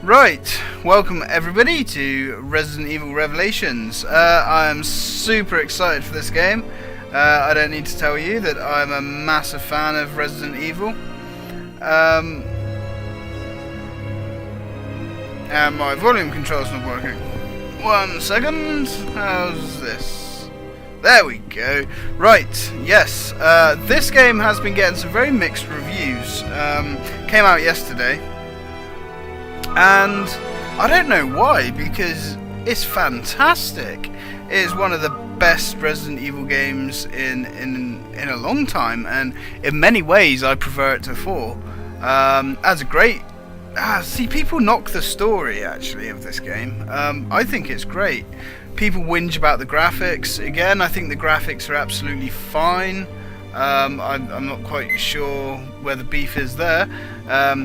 Right, welcome everybody to Resident Evil Revelations. I'm super excited for this game. I don't need to tell you that I'm a massive fan of Resident Evil. And my volume control's not working. 1 second, how's this? There we go. Right, yes, this game has been getting some very mixed reviews. Came out yesterday. And I don't know why, because it's fantastic. It is one of the best Resident Evil games in a long time, and in many ways I prefer it to 4. As a great... see, people knock the story, actually, of this game. I think it's great. People whinge about the graphics. Again, I think the graphics are absolutely fine. I'm not quite sure where the beef is there.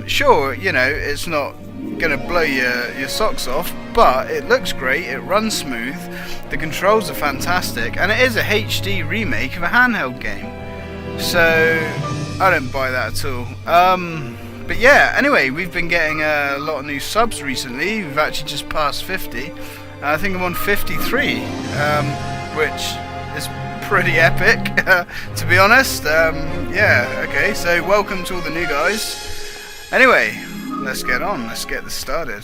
Sure, you know, it's not gonna blow your socks off, but it looks great, it runs smooth, the controls are fantastic, and it is a HD remake of a handheld game, so I don't buy that at all. But yeah, anyway, we've been getting a lot of new subs recently. We've actually just passed 50. I think I'm on 53, which is pretty epic, to be honest. Yeah, okay, so welcome to all the new guys. Anyway, let's get on, let's get this started.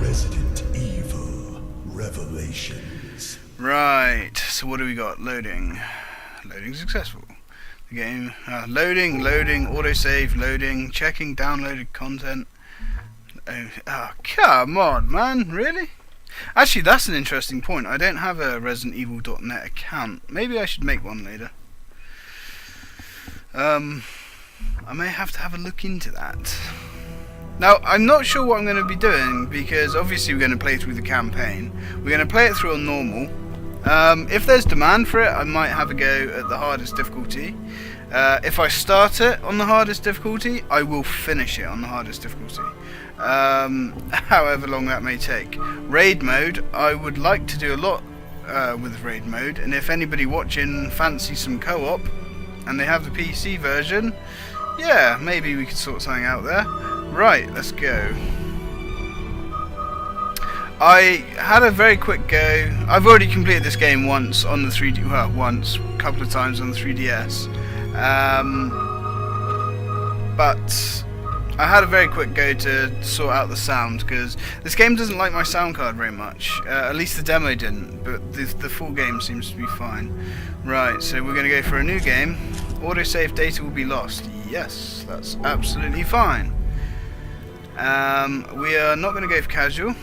Resident Evil Revelations. Right, so what do we got? Loading. Loading successful. The game, loading, autosave, loading, checking downloaded content. Oh, come on, man, really? Actually, that's an interesting point. I don't have a ResidentEvil.net account. Maybe I should make one later. I may have to have a look into that. Now, I'm not sure what I'm going to be doing, because obviously we're going to play through the campaign. We're going to play it through on normal. If there's demand for it, I might have a go at the hardest difficulty. If I start it on the hardest difficulty, I will finish it on the hardest difficulty. However long that may take. Raid mode, I would like to do a lot with raid mode, and if anybody watching fancies some co-op, and they have the PC version, yeah, maybe we could sort something out there. Right, let's go. I had a very quick go. I've already completed this game once on the 3D, well, once, a couple of times on the 3DS. But I had a very quick go to sort out the sound, because this game doesn't like my sound card very much. At least the demo didn't, but the full game seems to be fine. Right, so we're going to go for a new game. Autosave data will be lost. Yes, that's absolutely fine. We are not going to go for casual.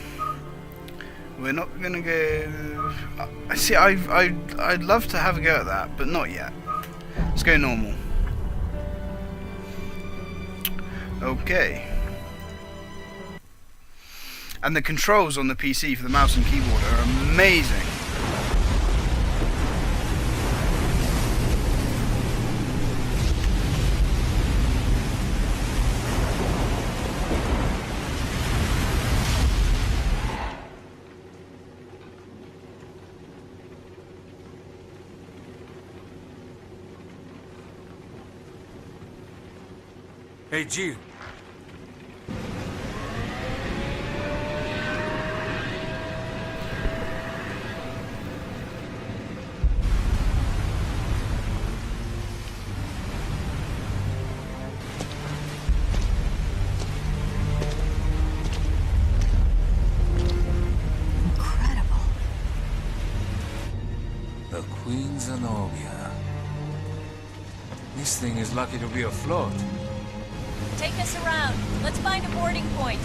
We're not going to go... See, I'd love to have a go at that, but not yet. Let's go normal. Okay. And the controls on the PC for the mouse and keyboard are amazing. Hey, Jill. Incredible. The Queen Zenobia. This thing is lucky to be afloat. Take us around. Let's find a boarding point.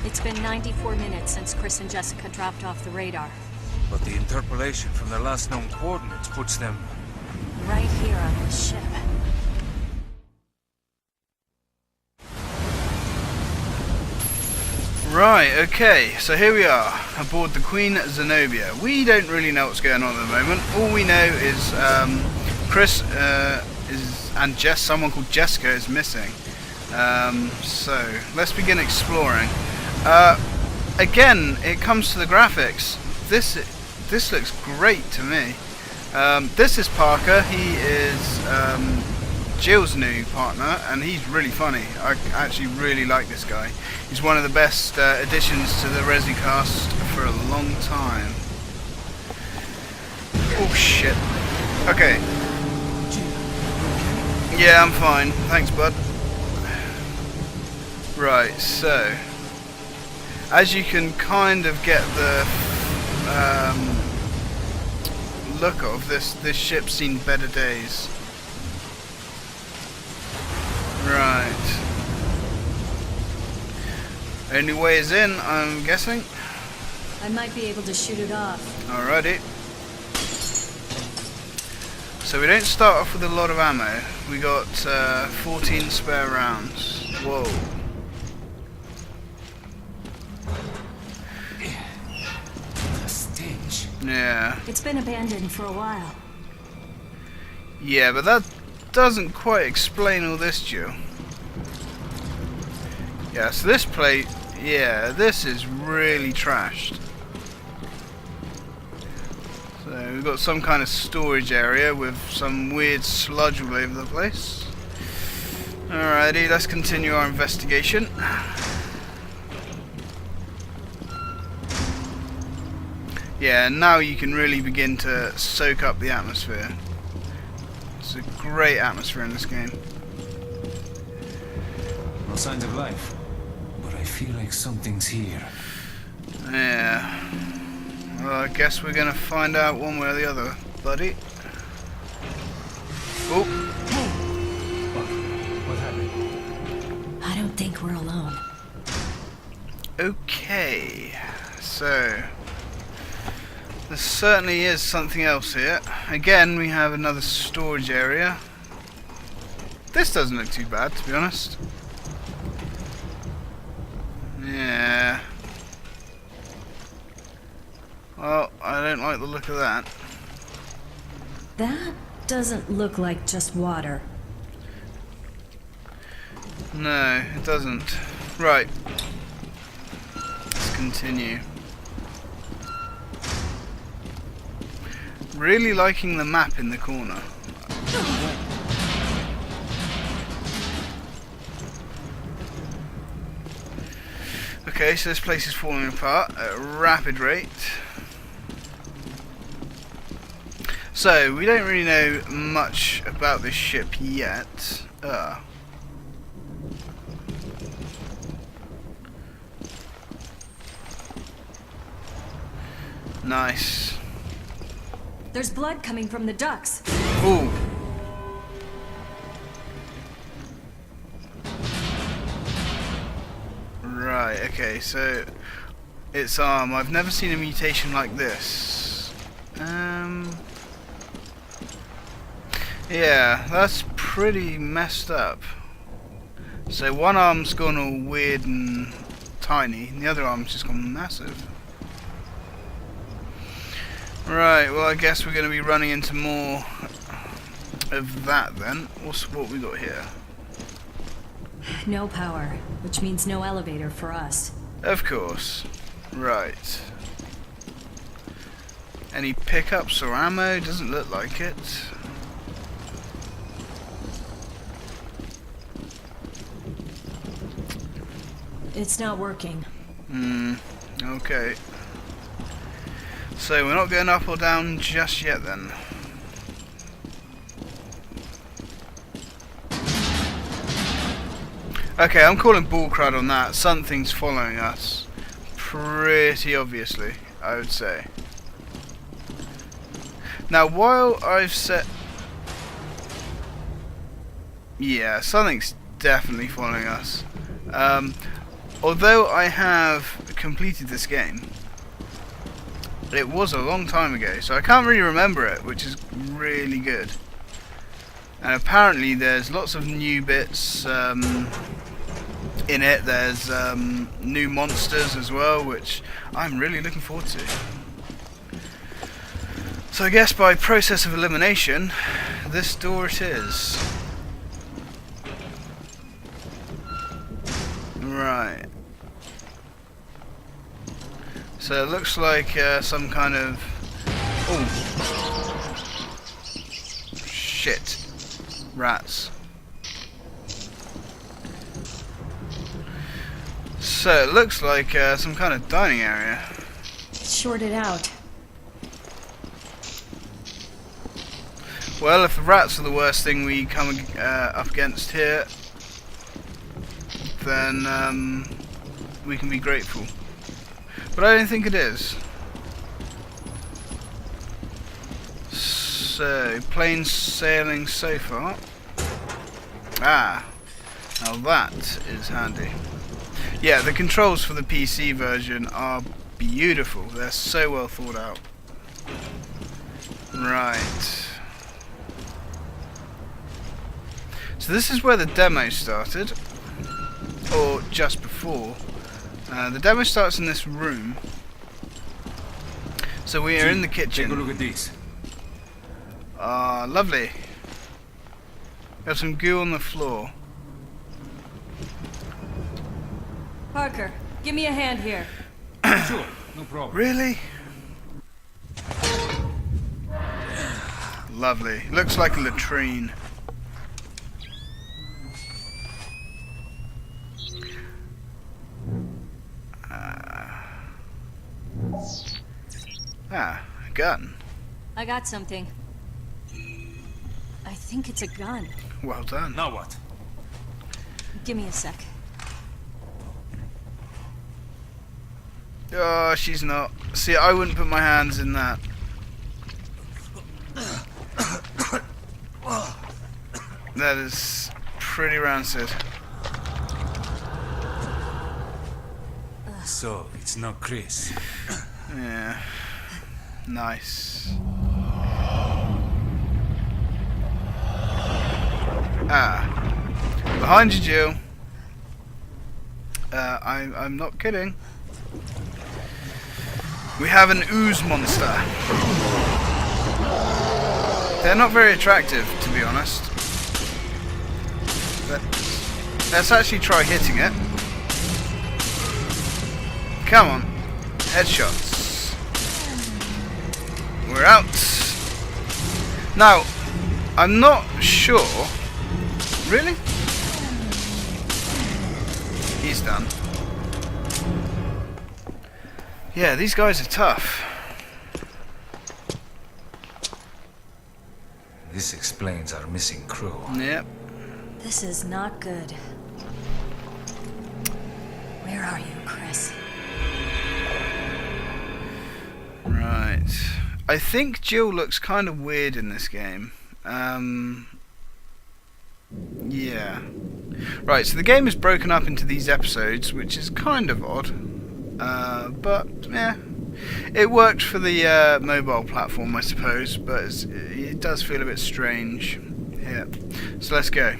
It's been 94 minutes since Chris and Jessica dropped off the radar. But the interpolation from their last known coordinates puts them... Right here on this ship. Right, okay, so here we are, aboard the Queen Zenobia. We don't really know what's going on at the moment. All we know is Chris and someone called Jessica is missing. So, let's begin exploring. Again, it comes to the graphics. This looks great to me. This is Parker. He is Jill's new partner, and he's really funny. I actually really like this guy. He's one of the best additions to the Resi cast for a long time. Oh shit. Okay. Yeah, I'm fine. Thanks, bud. Right, so as you can kind of get the look of this ship's seen better days. Right. Only way is in, I'm guessing. I might be able to shoot it off. Alrighty. So we don't start off with a lot of ammo. We got 14 spare rounds. Whoa. The stench. Yeah. It's been abandoned for a while. Yeah, but that doesn't quite explain all this, Jill. Yeah, so this plate, yeah, this is really trashed. So we've got some kind of storage area with some weird sludge all over the place. Alrighty, let's continue our investigation. Yeah, now you can really begin to soak up the atmosphere. It's a great atmosphere in this game. No signs of life. But I feel like something's here. Yeah. Well, I guess we're gonna find out one way or the other, buddy. Oh. What happened? I don't think we're alone. Okay. So there certainly is something else here. Again, we have another storage area. This doesn't look too bad, to be honest. Yeah. Well, I don't like the look of that. That doesn't look like just water. No, it doesn't. Right. Let's continue. Really liking the map in the corner. Okay, so this place is falling apart at a rapid rate. So, we don't really know much about this ship yet. Nice. There's blood coming from the ducts. Ooh. Right, okay, so its arm. I've never seen a mutation like this. Yeah, that's pretty messed up. So one arm's gone all weird and tiny, and the other arm's just gone massive. Right, well I guess we're going to be running into more of that then. What we got here? No power, which means no elevator for us. Of course. Right. Any pickups or ammo? Doesn't look like it. It's not working. Okay. So we're not going up or down just yet then. Okay, I'm calling bullcrud on that. Something's following us. Pretty obviously, I would say. Now, while I've set... Yeah, something's definitely following us. Although I have completed this game, It was a long time ago, so I can't really remember it, which is really good. And apparently there's lots of new bits in it. There's new monsters as well, which I'm really looking forward to. So I guess by process of elimination, this door it is. Right. So it looks like some kind of... Oh. Shit. Rats. So it looks like some kind of dining area. Shorted out. Well, if the rats are the worst thing we come up against here, then we can be grateful. But I don't think it is. So, plain sailing so far. Ah, now that is handy. Yeah, the controls for the PC version are beautiful. They're so well thought out. Right. So this is where the demo started. Or just before. The demo starts in this room. So we are in the kitchen. Take a look at these. Ah, lovely. Got some goo on the floor. Parker, give me a hand here. Sure, no problem. Really? Lovely. Looks like a latrine. A gun. I got something. I think it's a gun. Well done. Now what? Give me a sec. Oh, she's not. See, I wouldn't put my hands in that. That is pretty rancid. So, it's not Chris. Yeah. Nice. Behind you, Jill. I'm not kidding. We have an ooze monster. They're not very attractive, to be honest. But let's actually try hitting it. Come on. Headshots. We're out. Now, I'm not sure. Really? He's done. Yeah, these guys are tough. This explains our missing crew. Yep. This is not good. Where are you, Chris? Right. I think Jill looks kind of weird in this game. Yeah. Right, so the game is broken up into these episodes, which is kind of odd. But, yeah. It worked for the mobile platform, I suppose, but it does feel a bit strange here. So let's go.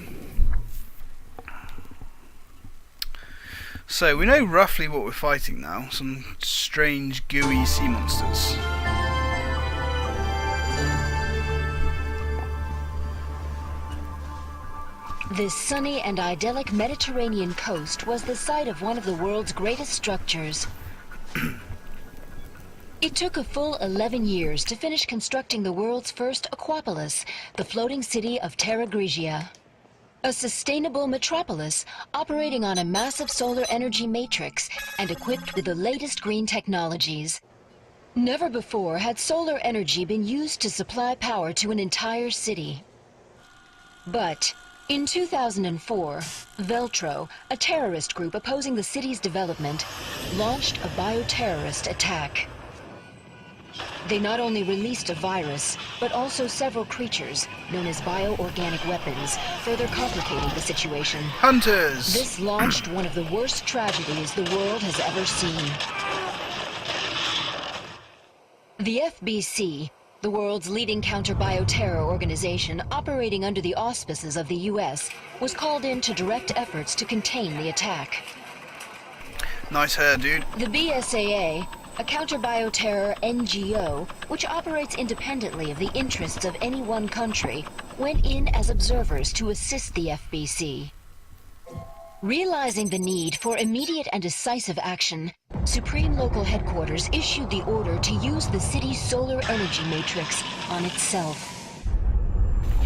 So, we know roughly what we're fighting now. Some strange, gooey sea monsters. This sunny and idyllic Mediterranean coast was the site of one of the world's greatest structures. It took a full 11 years to finish constructing the world's first aquapolis, the floating city of Terra Grigia. A sustainable metropolis operating on a massive solar energy matrix and equipped with the latest green technologies. Never before had solar energy been used to supply power to an entire city. But in 2004, Veltro, a terrorist group opposing the city's development, launched a bioterrorist attack. They not only released a virus, but also several creatures, known as bioorganic weapons, further complicating the situation. Hunters! This launched one of the worst tragedies the world has ever seen. The FBC, the world's leading counter-bioterror organization operating under the auspices of the US, was called in to direct efforts to contain the attack. Nice hair, dude. The BSAA, a counter-bioterror NGO, which operates independently of the interests of any one country, went in as observers to assist the FBC. Realizing the need for immediate and decisive action, Supreme Local Headquarters issued the order to use the city's solar energy matrix on itself.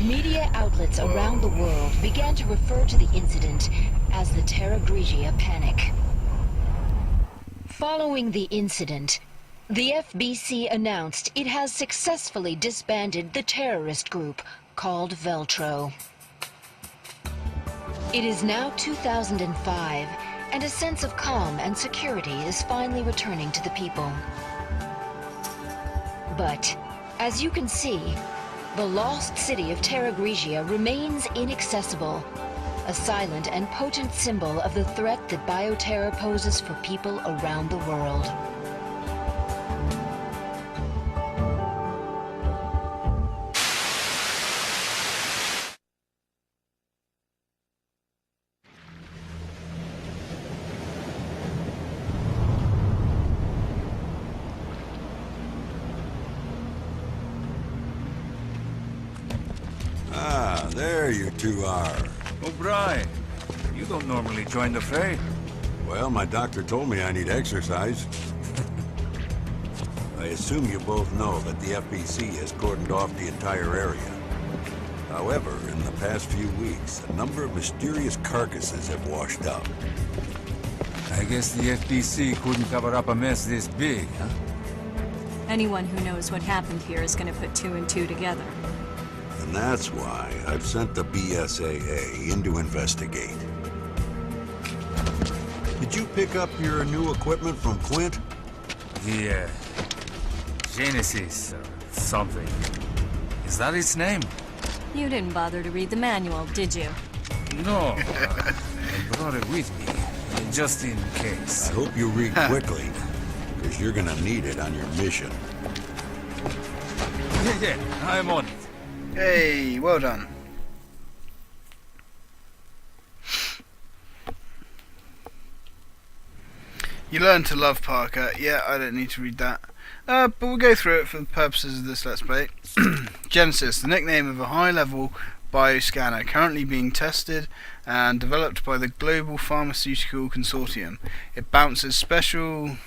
Media outlets around the world began to refer to the incident as the Terra Grigia Panic. Following the incident, the FBC announced it has successfully disbanded the terrorist group called Veltro. It is now 2005, and a sense of calm and security is finally returning to the people. But, as you can see, the lost city of Terra Grigia remains inaccessible, a silent and potent symbol of the threat that bioterror poses for people around the world. Ah, there you two are. O'Brien, you don't normally join the fray. Well, my doctor told me I need exercise. I assume you both know that the FBC has cordoned off the entire area. However, in the past few weeks, a number of mysterious carcasses have washed up. I guess the FBC couldn't cover up a mess this big, huh? Anyone who knows what happened here is going to put two and two together. And that's why I've sent the BSAA in to investigate. Did you pick up your new equipment from Quint? The, Genesis, or something. Is that its name? You didn't bother to read the manual, did you? No, I brought it with me, just in case. I hope you read quickly, because you're gonna need it on your mission. Yeah, I'm on it. Hey, well done. You learn to love Parker. Yeah, I don't need to read that. But we'll go through it for the purposes of this Let's Play. Genesis, the nickname of a high-level bioscanner currently being tested and developed by the Global Pharmaceutical Consortium. It bounces special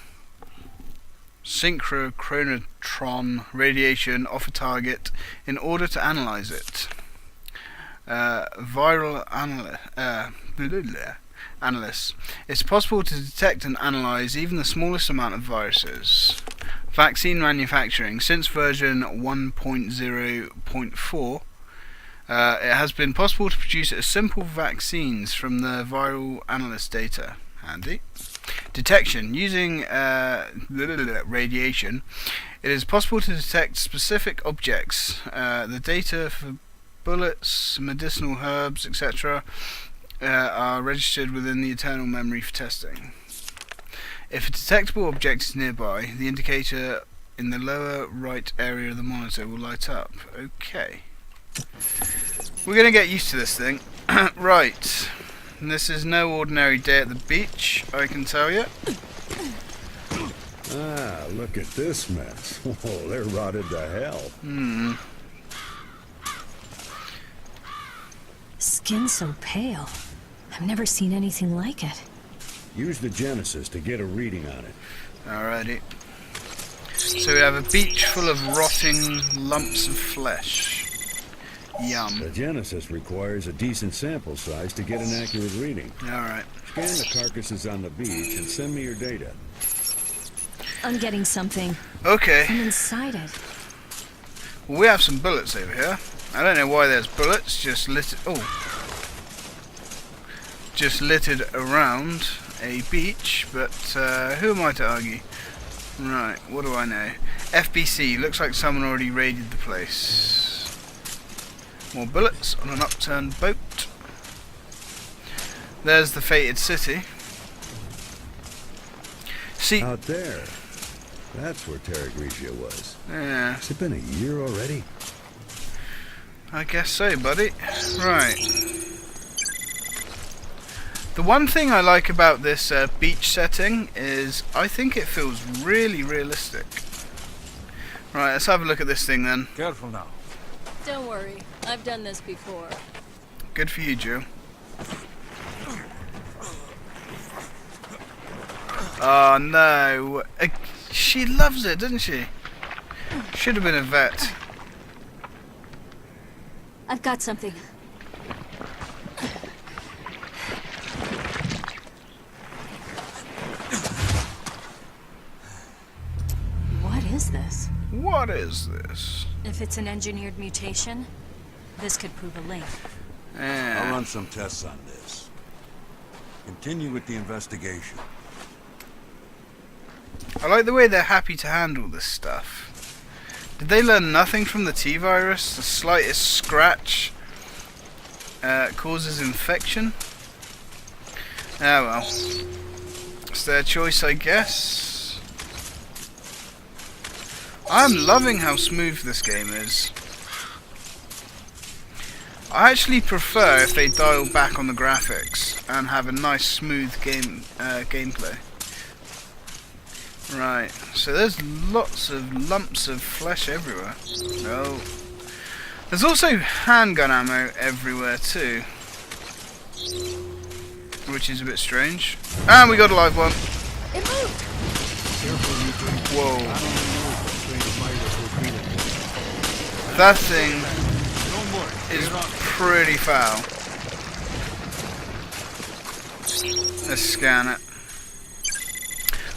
synchronotron radiation off a target in order to analyze it. Viral analysts. It's possible to detect and analyze even the smallest amount of viruses. Vaccine manufacturing. Since version 1.0.4, it has been possible to produce simple vaccines from the viral analyst data. Handy. Detection. Using radiation, it is possible to detect specific objects. The data for bullets, medicinal herbs, etc. Are registered within the internal memory for testing. If a detectable object is nearby, the indicator in the lower right area of the monitor will light up. Okay. We're going to get used to this thing. Right. This is no ordinary day at the beach, I can tell you. Ah, look at this mess. Oh, they're rotted to hell. Skin so pale. I've never seen anything like it. Use the Genesis to get a reading on it. Alrighty. So we have a beach full of rotting lumps of flesh. Yum. The Genesis requires a decent sample size to get an accurate reading. Alright. Scan the carcasses on the beach and send me your data. I'm getting something Okay. from inside it. Well, we have some bullets over here. I don't know why there's bullets, just littered around a beach, but who am I to argue? Right, what do I know? FBC, looks like someone already raided the place. More bullets on an upturned boat. There's the fated city. See, Out there. That's where Terra Grigia was. Yeah, Has it been a year already? I guess so, buddy. Right. The one thing I like about this beach setting is I think it feels really realistic. Right, let's have a look at this thing then. Careful now. Don't worry, I've done this before. Good for you, Jill. Oh no. She loves it, doesn't she? Should have been a vet. I've got something. What is this? What is this? If it's an engineered mutation, this could prove a link. I'll Yeah. run some tests on this. Continue with the investigation. I like the way they're happy to handle this stuff. Did they learn nothing from the T-virus? The slightest scratch causes infection? Ah well. It's their choice, I guess. I'm loving how smooth this game is. I actually prefer if they dial back on the graphics and have a nice smooth gameplay. Right, so there's lots of lumps of flesh everywhere. Oh. There's also handgun ammo everywhere too, which is a bit strange. And we got a live one. It moved! Whoa. That thing is pretty foul. Let's scan it.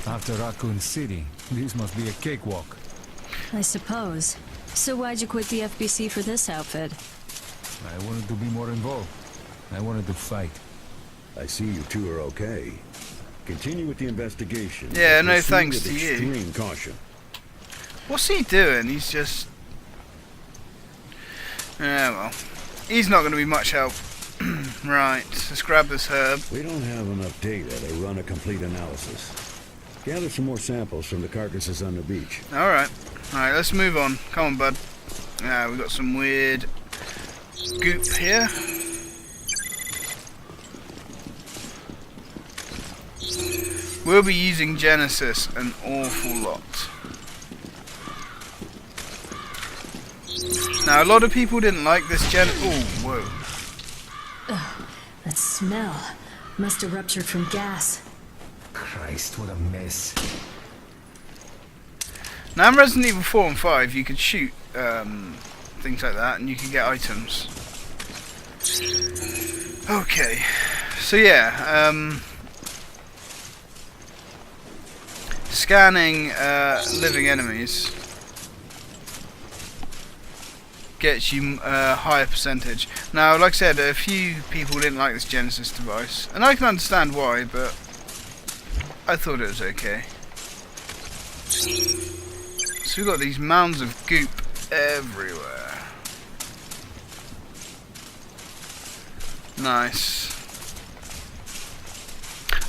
After Raccoon City, this must be a cakewalk. I suppose. So why'd you quit the FBC for this outfit? I wanted to be more involved. I wanted to fight. I see you two are okay. Continue with the investigation. Yeah, no Proceed thanks with to you. extreme caution. What's he doing? He's just... Yeah, well. He's not going to be much help. Right, let's grab this herb. We don't have enough data to run a complete analysis. Gather some more samples from the carcasses on the beach. Alright. Alright, let's move on. Come on, bud. Yeah, we got some weird goop here. We'll be using Genesis an awful lot. Now, a lot of people didn't like this Oh, whoa. That smell must have ruptured from gas. Christ, what a mess. Now, in Resident Evil 4 and 5, you could shoot things like that, and you could get items. Okay, so yeah, scanning living enemies gets you a higher percentage. Now, like I said, a few people didn't like this Genesis device, and I can understand why, but I thought it was okay. So we've got these mounds of goop everywhere. Nice.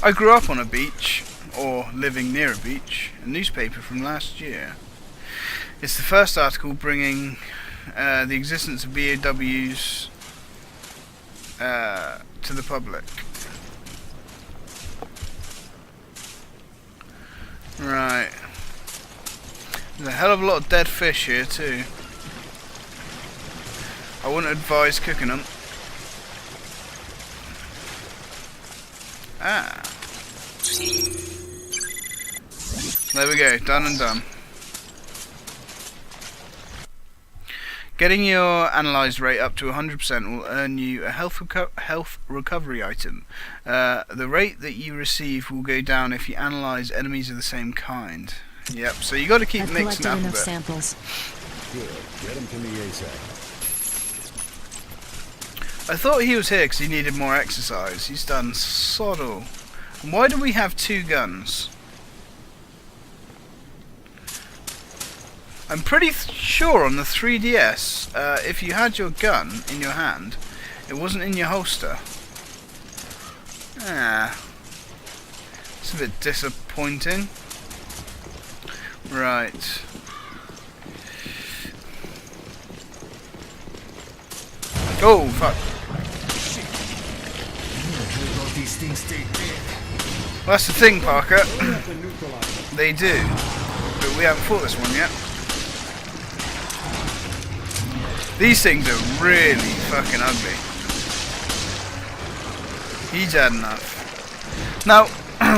I grew up on a beach, or living near a beach, a newspaper from last year. It's the first article bringing the existence of BOWs to the public. Right. There's a hell of a lot of dead fish here too. I wouldn't advise cooking them. Ah. There we go, done and done. Getting your analyzed rate up to 100% will earn you a health recovery item. The rate that you receive will go down if you analyze enemies of the same kind. Yep, so you got to keep I've mixing collected up a enough bit. samples. Good. Get him to me ASAP. I thought he was here because he needed more exercise. He's done sod all. And why do we have two guns? I'm pretty sure on the 3DS, if you had your gun in your hand, it wasn't in your holster. Ah, it's a bit disappointing. Right. Oh, fuck. Don't these things stay dead? Well, that's the thing, Parker. They do. But we haven't fought this one yet. These things are really fucking ugly. He's had enough. Now,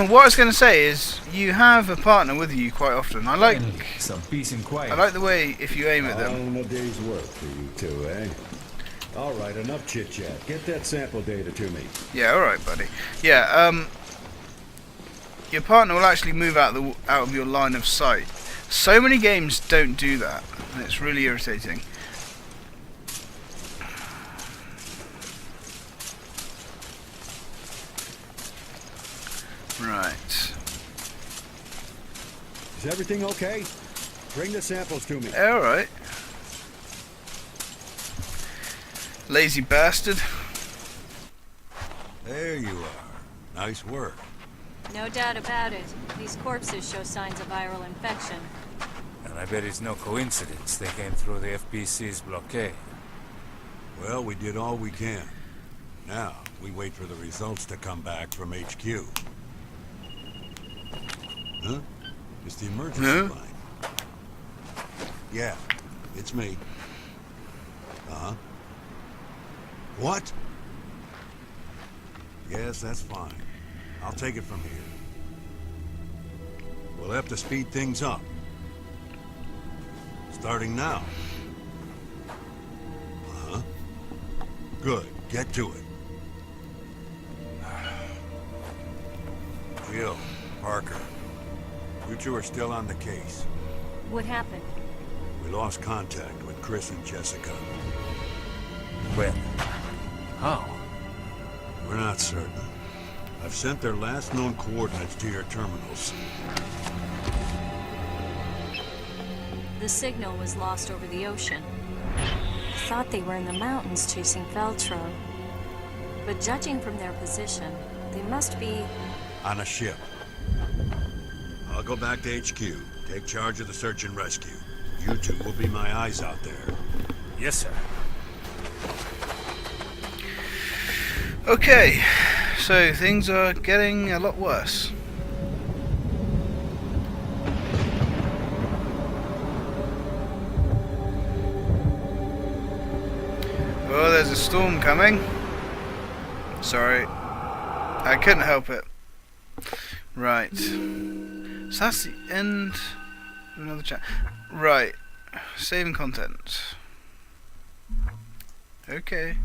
what I was going to say is, you have a partner with you quite often. I like some peace and quiet. I like the way if you aim at them. On a day's work for you two, eh? All right, enough chit-chat. Get that sample data to me. Yeah, all right, buddy. Yeah, your partner will actually move out of your line of sight. So many games don't do that, and it's really irritating. Right. Is everything okay? Bring the samples to me. All right. Lazy bastard. There you are. Nice work. No doubt about it. These corpses show signs of viral infection. And I bet it's no coincidence they came through the FBC's blockade. Well, we did all we can. Now, we wait for the results to come back from HQ. Huh? It's the emergency line. Yeah, it's me. Uh-huh. What? Yes, that's fine. I'll take it from here. We'll have to speed things up. Starting now. Uh-huh. Good. Get to it. Jill, Parker. You two are still on the case. What happened? We lost contact with Chris and Jessica. When? How? We're not certain. I've sent their last known coordinates to your terminals. The signal was lost over the ocean. I thought they were in the mountains chasing Veltro. But judging from their position, they must be... On a ship. I'll go back to HQ, take charge of the search and rescue. You two will be my eyes out there. Yes, sir. Okay, so things are getting a lot worse. Oh, there's a storm coming. Sorry, I couldn't help it. Right, so that's the end of another chat. Right, saving content. Okay.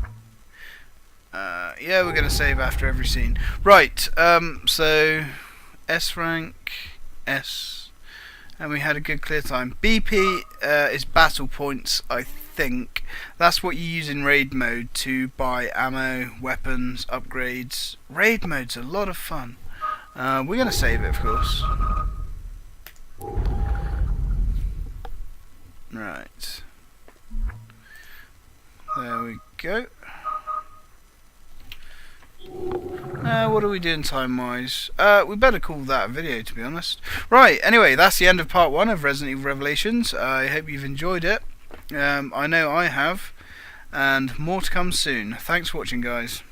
Yeah, we're gonna save after every scene. Right, so S rank, S, and we had a good clear time. BP is battle points, I think. That's what you use in raid mode to buy ammo, weapons, upgrades. Raid mode's a lot of fun. We're gonna save it, of course. Right. There we go. What are we doing time-wise? We better call that a video, to be honest. Right, anyway, that's the end of part 1 of Resident Evil Revelations. I hope you've enjoyed it. I know I have. And more to come soon. Thanks for watching, guys.